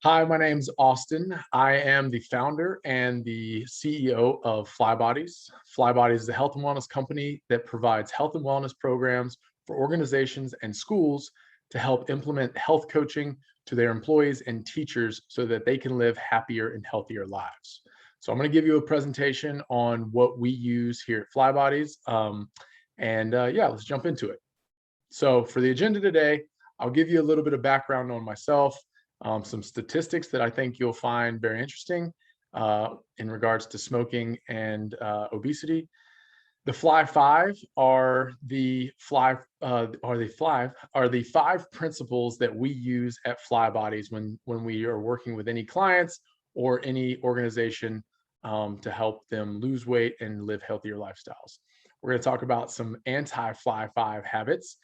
Hi, my name's Austin. I am the founder and the CEO of Flybodies. Flybodies is a health and wellness company that provides health and wellness programs for organizations and schools to help implement health coaching to their employees and teachers so that they can live happier and healthier lives. So I'm going to give you a presentation on what we use here at Flybodies. Yeah, let's jump into it. So for the agenda today, I'll give you a little bit of background on myself, some statistics that I think you'll find very interesting in regards to smoking and obesity. The Fly Five are the five principles that we use at Flybodies when we are working with any clients or any organization to help them lose weight and live healthier lifestyles. We're going to talk about some anti-Fly Five habits,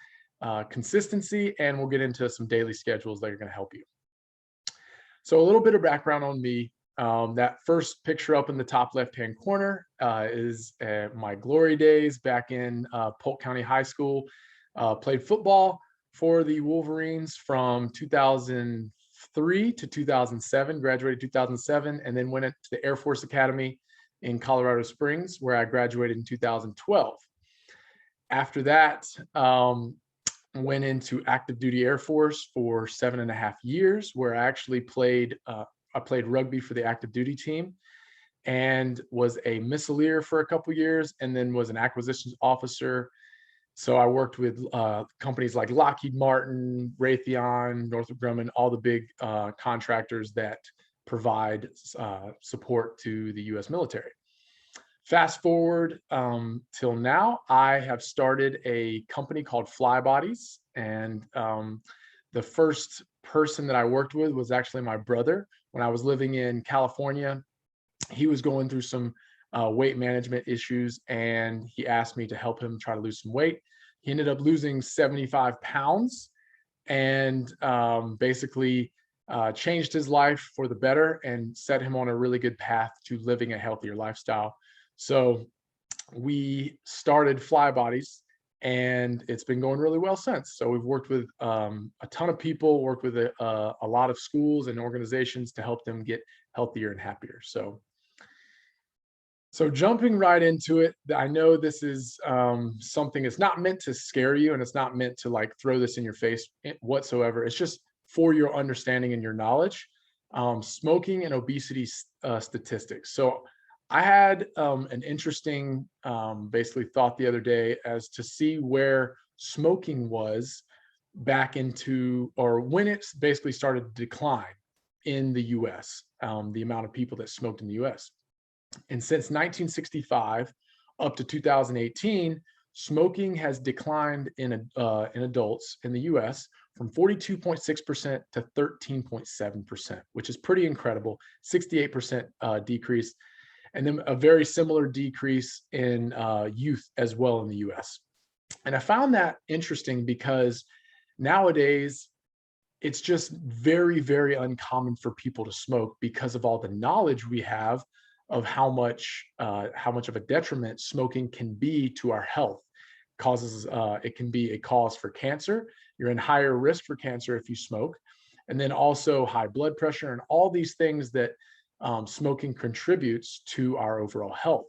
consistency, and we'll get into some daily schedules that are going to help you. So a little bit of background on me. That first picture up in the top left-hand corner is my glory days back in Polk County High School. Played football for the Wolverines from 2003 to 2007, graduated 2007, and then went to the Air Force Academy in Colorado Springs, where I graduated in 2012. After that, went into active duty Air Force for 7.5 years, where I actually played rugby for the active duty team and was a missileer for a couple years, and then was an acquisitions officer. So I worked with companies like Lockheed Martin, Raytheon, Northrop Grumman, all the big contractors that provide support to the U.S. military. Fast forward till now, I have started a company called Flybodies, and the first person that I worked with was actually my brother. When I was living in California, he was going through some weight management issues, and he asked me to help him try to lose some weight. He ended up losing 75 pounds and basically changed his life for the better and set him on a really good path to living a healthier lifestyle. So we started Flybodies, and it's been going really well since. So we've worked with a ton of people, worked with a lot of schools and organizations to help them get healthier and happier. So jumping right into it, I know this is something that's not meant to scare you, and it's not meant to like throw this in your face whatsoever. It's just for your understanding and your knowledge. Smoking and obesity statistics. So I had an interesting basically thought the other day as to see where smoking was back into, or when it basically started to decline in the US, the amount of people that smoked in the US. And since 1965 up to 2018, smoking has declined in adults in the US from 42.6% to 13.7%, which is pretty incredible, 68% decrease. And then a very similar decrease in youth as well in the US. And I found that interesting because nowadays it's just very, very uncommon for people to smoke because of all the knowledge we have of how much of a detriment smoking can be to our health. It can be a cause for cancer. You're in higher risk for cancer if you smoke. And then also high blood pressure and all these things that smoking contributes to our overall health.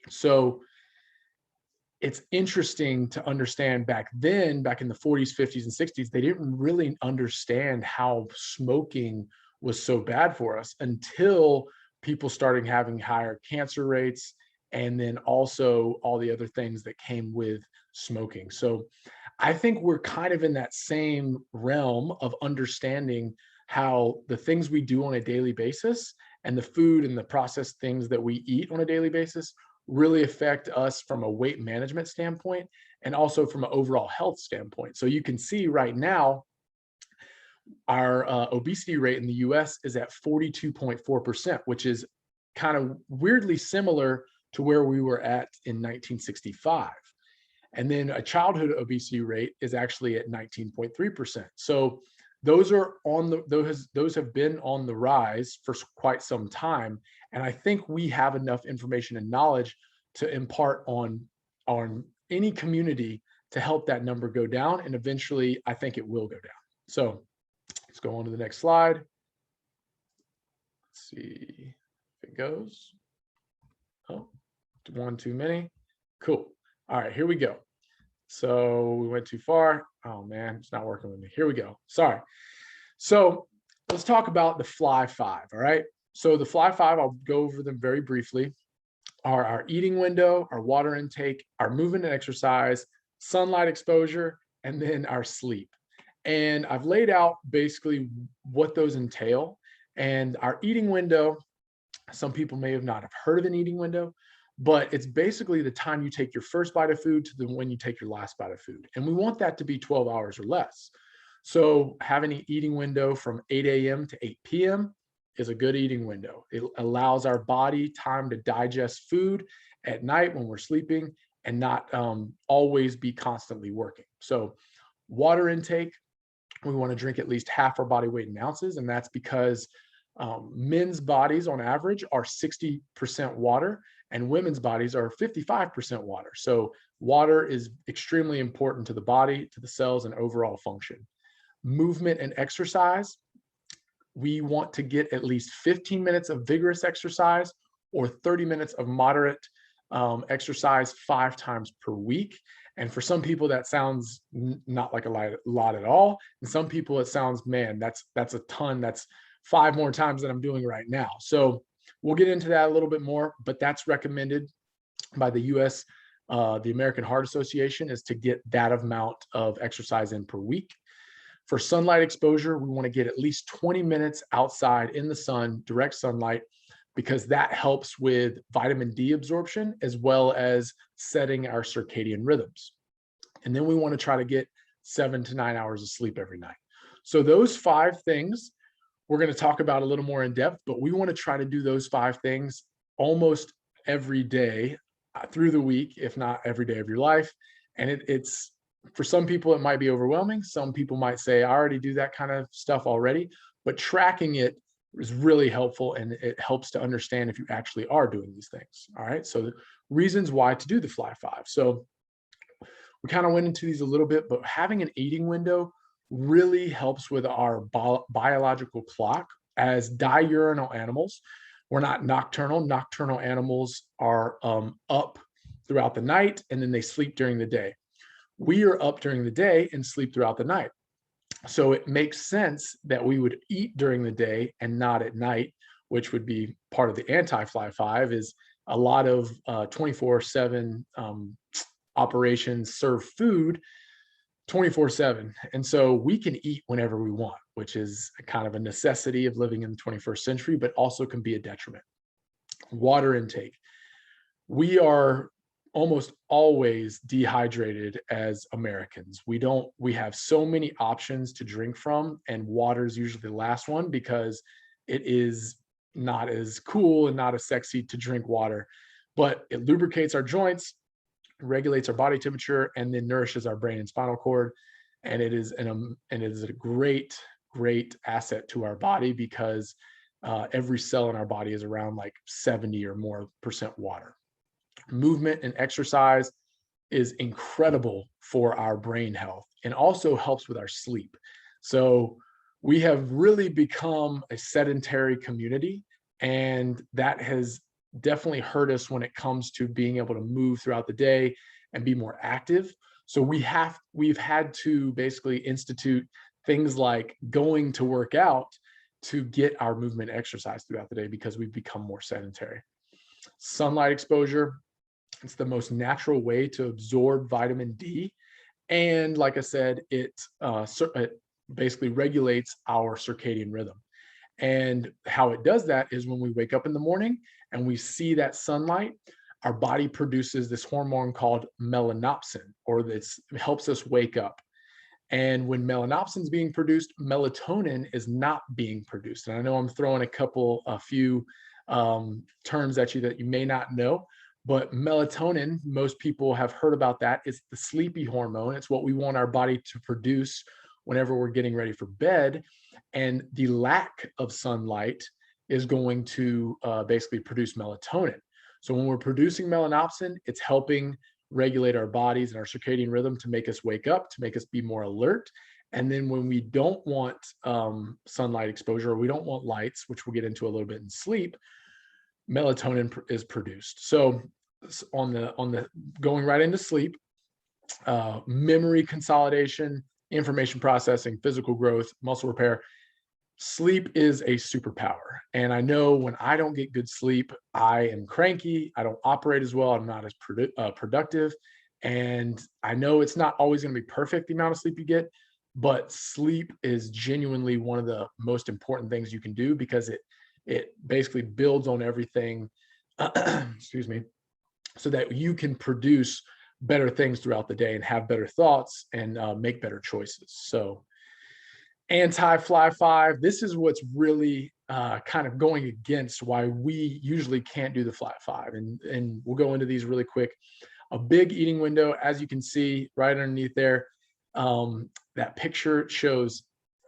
So it's interesting to understand back then, back in the 40s, 50s, and 60s, they didn't really understand how smoking was so bad for us until people started having higher cancer rates, and then also all the other things that came with smoking. So I think we're kind of in that same realm of understanding how the things we do on a daily basis and the food and the processed things that we eat on a daily basis really affect us from a weight management standpoint and also from an overall health standpoint. So you can see right now, our obesity rate in the US is at 42.4%, which is kind of weirdly similar to where we were at in 1965. And then a childhood obesity rate is actually at 19.3%. So those have been on the rise for quite some time. And I think we have enough information and knowledge to impart on any community to help that number go down. And eventually, I think it will go down. So let's go on to the next slide. see if it goes. Oh, one too many. Cool. All right, here we go. So we went too far. Oh man, it's not working with me. Here we go. Sorry. So let's talk about the Fly Five. All right. So the Fly Five, I'll go over them very briefly, are our eating window, our water intake, our movement and exercise, sunlight exposure, and then our sleep. And I've laid out basically what those entail. And our eating window, some people may have not have heard of an eating window, but it's basically the time you take your first bite of food to when you take your last bite of food. And we want that to be 12 hours or less. So having an eating window from 8 a.m. to 8 p.m. is a good eating window. It allows our body time to digest food at night when we're sleeping and not always be constantly working. So water intake, we want to drink at least half our body weight in ounces. And that's because men's bodies on average are 60% water and women's bodies are 55% water. So water is extremely important to the body, to the cells, and overall function. Movement and exercise, we want to get at least 15 minutes of vigorous exercise or 30 minutes of moderate exercise 5 times per week. And for some people, that sounds not like a lot at all. And some people, it sounds, man, that's a ton. That's 5 more times than I'm doing right now. So we'll get into that a little bit more, but that's recommended by the US, the American Heart Association, is to get that amount of exercise in per week. For sunlight exposure, we want to get at least 20 minutes outside in the sun, direct sunlight, because that helps with vitamin D absorption as well as setting our circadian rhythms. And then we want to try to get 7 to 9 hours of sleep every night. So those 5 things we're going to talk about a little more in depth, but we want to try to do those 5 things almost every day through the week, if not every day of your life. And it's for some people, it might be overwhelming. Some people might say, I already do that kind of stuff already, but tracking it is really helpful and it helps to understand if you actually are doing these things. All right. So the reasons why to do the Fly Five. So we kind of went into these a little bit, but having an eating window really helps with our biological clock. As diurnal animals, we're not nocturnal. Nocturnal animals are up throughout the night and then they sleep during the day. We are up during the day and sleep throughout the night. So it makes sense that we would eat during the day and not at night, which would be part of the anti-Fly Five. Is a lot of 24/7 operations serve food 24/7. And so we can eat whenever we want, which is kind of a necessity of living in the 21st century, but also can be a detriment. Water intake. We are almost always dehydrated as Americans. We have so many options to drink from, and water is usually the last one because it is not as cool and not as sexy to drink water, but it lubricates our joints, regulates our body temperature, and then nourishes our brain and spinal cord. And it is a great asset to our body because every cell in our body is around like 70 or more % water. Movement and exercise is incredible for our brain health and also helps with our sleep. So we have really become a sedentary community, and that has definitely hurt us when it comes to being able to move throughout the day and be more active. So we've had to basically institute things like going to work out to get our movement exercise throughout the day because we've become more sedentary. Sunlight exposure, it's the most natural way to absorb vitamin D. And like I said, it basically regulates our circadian rhythm. And how it does that is when we wake up in the morning and we see that sunlight, our body produces this hormone called melanopsin, or this helps us wake up. And when melanopsin is being produced, melatonin is not being produced. And I know I'm throwing a few terms at you that you may not know, but melatonin, most people have heard about that. It's the sleepy hormone. It's what we want our body to produce whenever we're getting ready for bed. And the lack of sunlight is going to basically produce melatonin. So when we're producing melanopsin, it's helping regulate our bodies and our circadian rhythm to make us wake up, to make us be more alert. And then when we don't want sunlight exposure, or we don't want lights, which we'll get into a little bit in sleep, melatonin is produced. So on the going right into sleep, memory consolidation, information processing, physical growth, muscle repair. Sleep is a superpower. And I know when I don't get good sleep, I am cranky. I don't operate as well. I'm not as productive. And I know it's not always going to be perfect, the amount of sleep you get, but sleep is genuinely one of the most important things you can do, because it basically builds on everything, excuse me, so that you can produce better things throughout the day and have better thoughts and make better choices. So anti-fly five, this is what's really kind of going against why we usually can't do the fly five. And we'll go into these really quick. A big eating window, as you can see right underneath there, that picture shows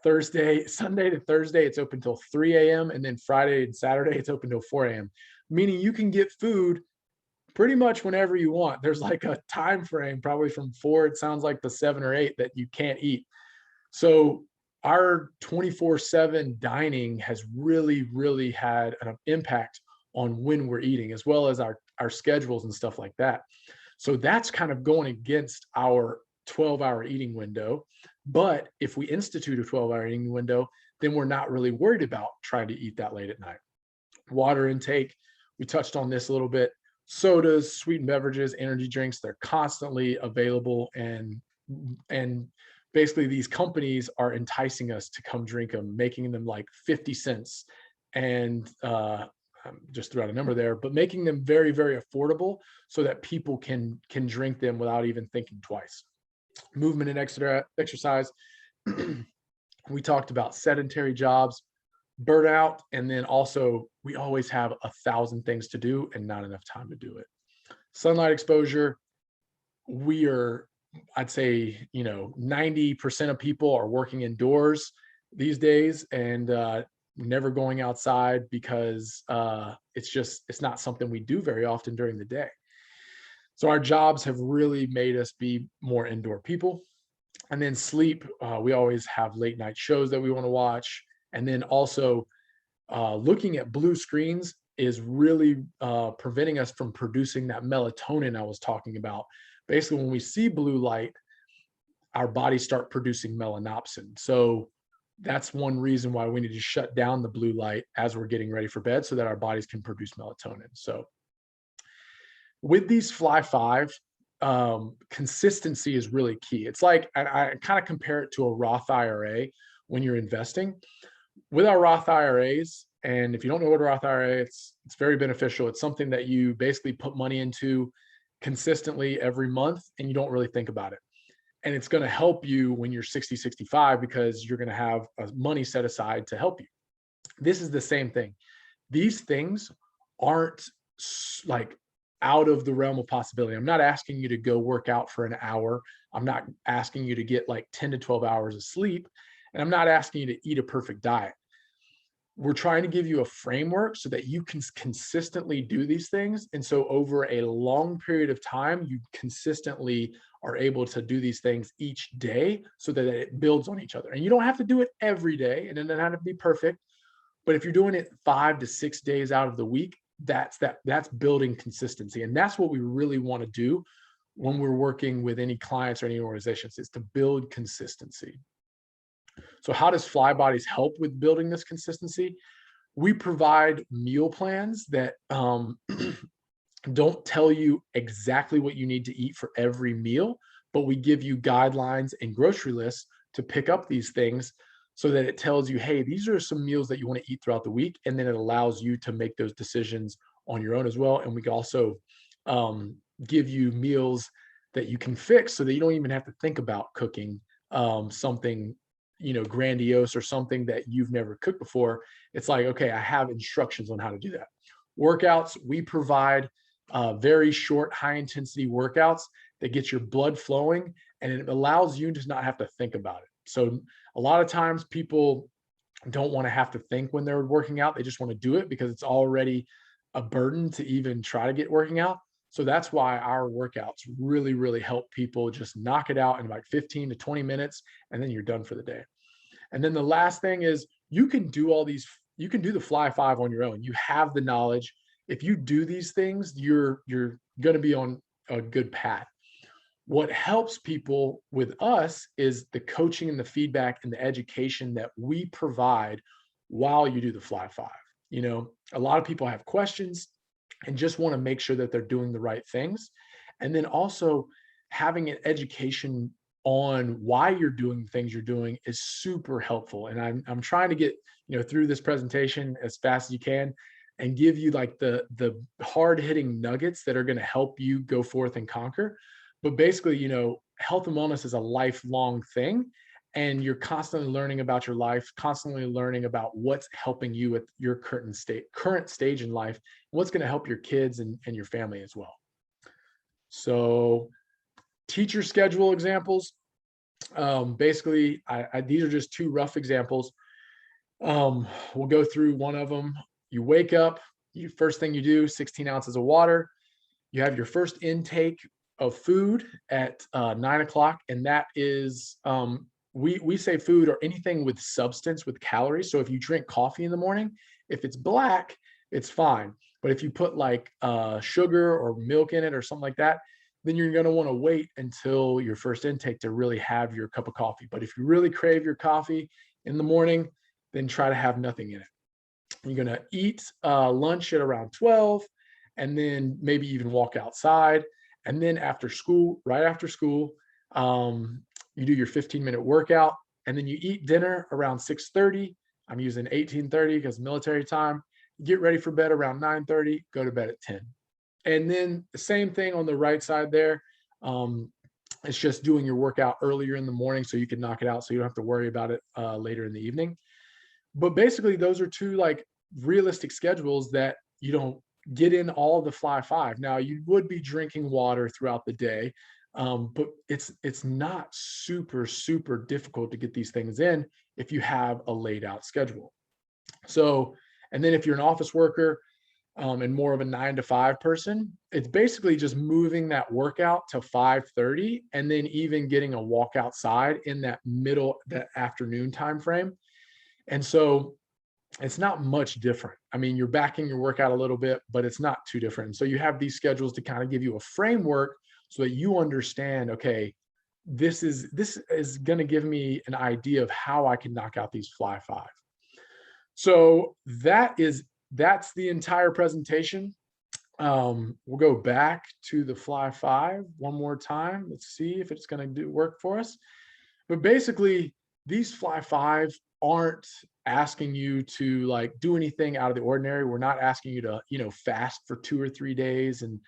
Sunday to Thursday, it's open till 3 a.m. And then Friday and Saturday, it's open till 4 a.m. Meaning you can get food pretty much whenever you want. There's like a time frame, probably from 4, it sounds like, to 7 or 8 that you can't eat. So our 24/7 dining has really had an impact on when we're eating, as well as our schedules and stuff like that. So that's kind of going against our 12-hour eating window. But if we institute a 12-hour eating window, then we're not really worried about trying to eat that late at night. Water intake, we touched on this a little bit. Sodas, sweetened beverages, energy drinks, they're constantly available, and basically these companies are enticing us to come drink them, making them like 50 cents, and just threw out a number there, but making them very affordable so that people can drink them without even thinking twice. Movement and exercise. We talked about sedentary jobs, burnout, and then also we always have 1,000 things to do and not enough time to do it. Sunlight exposure, I'd say, 90% of people are working indoors these days, and never going outside, because it's not something we do very often during the day. So our jobs have really made us be more indoor people. And then sleep, we always have late night shows that we want to watch. And then also looking at blue screens is really preventing us from producing that melatonin I was talking about. Basically, when we see blue light, our bodies start producing melanopsin. So that's one reason why we need to shut down the blue light as we're getting ready for bed, so that our bodies can produce melatonin. So with these fly five, consistency is really key. It's like, I kind of compare it to a Roth IRA when you're investing. With our Roth IRAs, and if you don't know what a Roth IRA, it's very beneficial. It's something that you basically put money into consistently every month, and you don't really think about it. And it's going to help you when you're 60, 65, because you're going to have money set aside to help you. This is the same thing. These things aren't like out of the realm of possibility. I'm not asking you to go work out for an hour. I'm not asking you to get like 10 to 12 hours of sleep. And I'm not asking you to eat a perfect diet. We're trying to give you a framework so that you can consistently do these things. And so over a long period of time, you consistently are able to do these things each day, so that it builds on each other. And you don't have to do it every day, and it doesn't have to be perfect. But if you're doing it 5 to 6 days out of the week, that's building consistency. And that's what we really want to do when we're working with any clients or any organizations, is to build consistency. So how does Flybodies help with building this consistency? We provide meal plans that don't tell you exactly what you need to eat for every meal, but we give you guidelines and grocery lists to pick up these things, so that it tells you, hey, these are some meals that you want to eat throughout the week. And then it allows you to make those decisions on your own as well. And we can also give you meals that you can fix, so that you don't even have to think about cooking something grandiose, or something that you've never cooked before. It's like, okay, I have instructions on how to do that. Workouts, we provide very short, high intensity workouts that get your blood flowing, and it allows you to not have to think about it. So a lot of times people don't want to have to think when they're working out. They just want to do it because it's already a burden to even try to get working out. So that's why our workouts really, really help people just knock it out in like 15 to 20 minutes, and then you're done for the day. And then the last thing is you can do all these, you can do the Fly Five on your own. You have the knowledge. If you do these things, you're going to be on a good path. What helps people with us is the coaching and the feedback and the education that we provide while you do the Fly Five. You know, a lot of people have questions and just want to make sure that they're doing the right things. And then also having an education on why you're doing the things you're doing is super helpful. And I'm trying to get, through this presentation as fast as you can and give you like the hard hitting nuggets that are going to help you go forth and conquer. But basically, health and wellness is a lifelong thing, and you're constantly learning about your life, constantly learning about what's helping you with your current stage in life, what's going to help your kids and your family as well. So teacher schedule examples. Basically, these are just two rough examples. We'll go through one of them. You wake up, first thing you do, 16 ounces of water. You have your first intake of food at 9 o'clock. And that is, we say food or anything with substance, with calories. So if you drink coffee in the morning, if it's black, it's fine. But if you put like sugar or milk in it or something like that, then you're going to want to wait until your first intake to really have your cup of coffee. But if you really crave your coffee in the morning, then try to have nothing in it. You're going to eat lunch at around 12, and then maybe even walk outside. And then after school, right after school, you do your 15-minute workout, and then you eat dinner around 6:30. I'm using 18:30 because military time. Get ready for bed around 9:30, go to bed at 10. And then the same thing on the right side there. It's just doing your workout earlier in the morning so you can knock it out so you don't have to worry about it later in the evening. But basically, those are two like realistic schedules that you don't get in all the Fly Five. Now, you would be drinking water throughout the day, but it's not super, super difficult to get these things in if you have a laid out schedule. So, and then if you're an office worker and more of a 9 to 5 person, it's basically just moving that workout to 5:30 and then even getting a walk outside in that afternoon time frame. And so it's not much different. I mean, you're backing your workout a little bit, but it's not too different. And so you have these schedules to kind of give you a framework so that you understand, okay, this is going to give me an idea of how I can knock out these Fly Five. So that's the entire presentation. We'll go back to the Fly Five one more time. Let's see if it's going to work for us. But basically, these Fly Five aren't asking you to like do anything out of the ordinary. We're not asking you to, fast for 2 or 3 days and,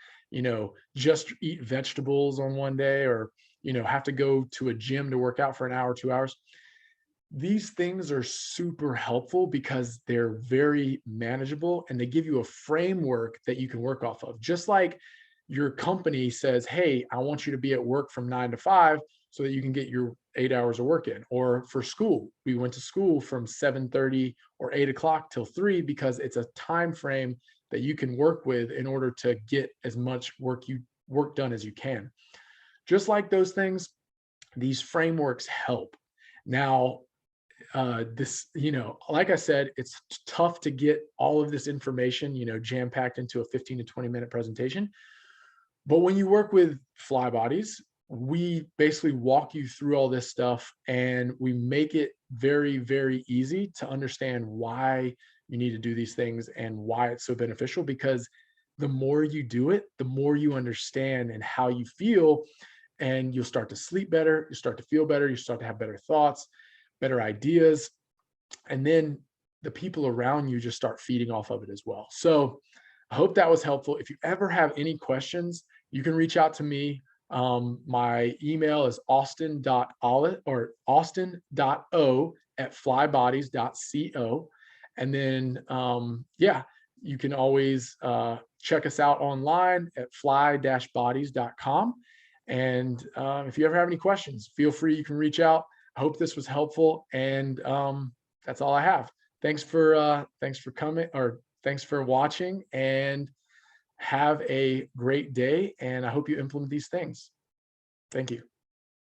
just eat vegetables on one day or, have to go to a gym to work out for an hour, 2 hours. These things are super helpful because they're very manageable and they give you a framework that you can work off of. Just like your company says, hey, I want you to be at work from 9 to 5 so that you can get your 8 hours of work in. Or for school, we went to school from 7:30 or 8 o'clock till 3 because it's a time frame that you can work with in order to get as much work done as you can. Just like those things, these frameworks help. Now, like I said, it's tough to get all of this information, jam-packed into a 15 to 20-minute presentation. But when you work with Fly Bodies, we basically walk you through all this stuff and we make it very, very easy to understand why you need to do these things and why it's so beneficial, because the more you do it, the more you understand and how you feel, and you'll start to sleep better, you start to feel better, you start to have better thoughts, better ideas, and then the people around you just start feeding off of it as well. So I hope that was helpful. If you ever have any questions, you can reach out to me. My email is austin.o@flybodies.co. And then, you can always check us out online at fly-bodies.com. And if you ever have any questions, feel free, you can reach out. I hope this was helpful. And that's all I have. Thanks for coming, or thanks for watching. And Have a great day, and I hope you implement these things. Thank you.